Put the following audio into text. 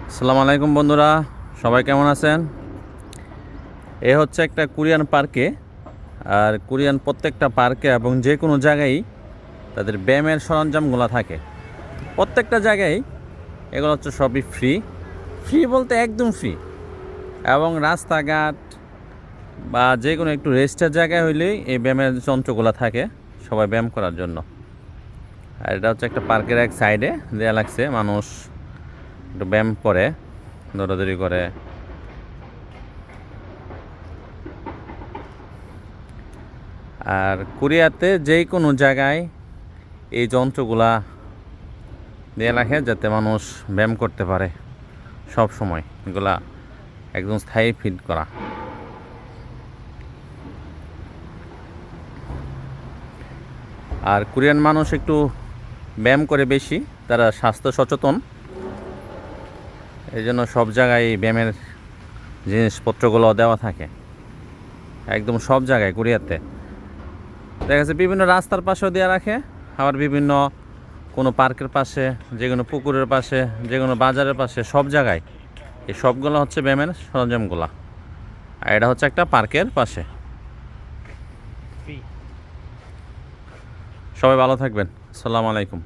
আসসালামু আলাইকুম বন্ধুরা, সবাই কেমন আছেন? এ হচ্ছে একটা কোরিয়ান পার্কে। আর কোরিয়ান প্রত্যেকটা পার্কে এবং যে কোনো জায়গায় তাদের ব্যায়ামের সরঞ্জামগুলো থাকে। প্রত্যেকটা জায়গায় এগুলো হচ্ছে সবই ফ্রি। ফ্রি বলতে একদম ফ্রি। এবং রাস্তাঘাট বা যে কোনো একটু রেস্টের জায়গায় হইলেই এই ব্যায়ামের যন্ত্রগুলো থাকে সবাই ব্যায়াম করার জন্য। আর এটা হচ্ছে একটা পার্কের এক সাইডে দেয়া লাগছে, মানুষ একটু ব্যায়াম করে, দৌড়াদৌড়ি করে। আর কোরিয়াতে যে কোনো জায়গায় এই যন্ত্রগুলা দিয়ে রাখে যাতে মানুষ ব্যায়াম করতে পারে সব সময়। এগুলা একদম স্থায়ী ফিট করা। আর কোরিয়ান মানুষ একটু ব্যায়াম করে বেশি, তারা স্বাস্থ্য সচেতন, এই জন্য সব জায়গায় ব্যায়ামের জিনিসপত্রগুলো দেওয়া থাকে একদম সব জায়গায়। কোরিয়াতে দেখা যাচ্ছে বিভিন্ন রাস্তার পাশেও দেওয়া রাখে, আবার বিভিন্ন কোনো পার্কের পাশে, যে কোনো পুকুরের পাশে, যে কোনো বাজারের পাশে, সব জায়গায় এই সবগুলো হচ্ছে ব্যায়ামের সরঞ্জামগুলা। আর এটা হচ্ছে একটা পার্কের পাশে। সবাই ভালো থাকবেন। আসসালামু আলাইকুম।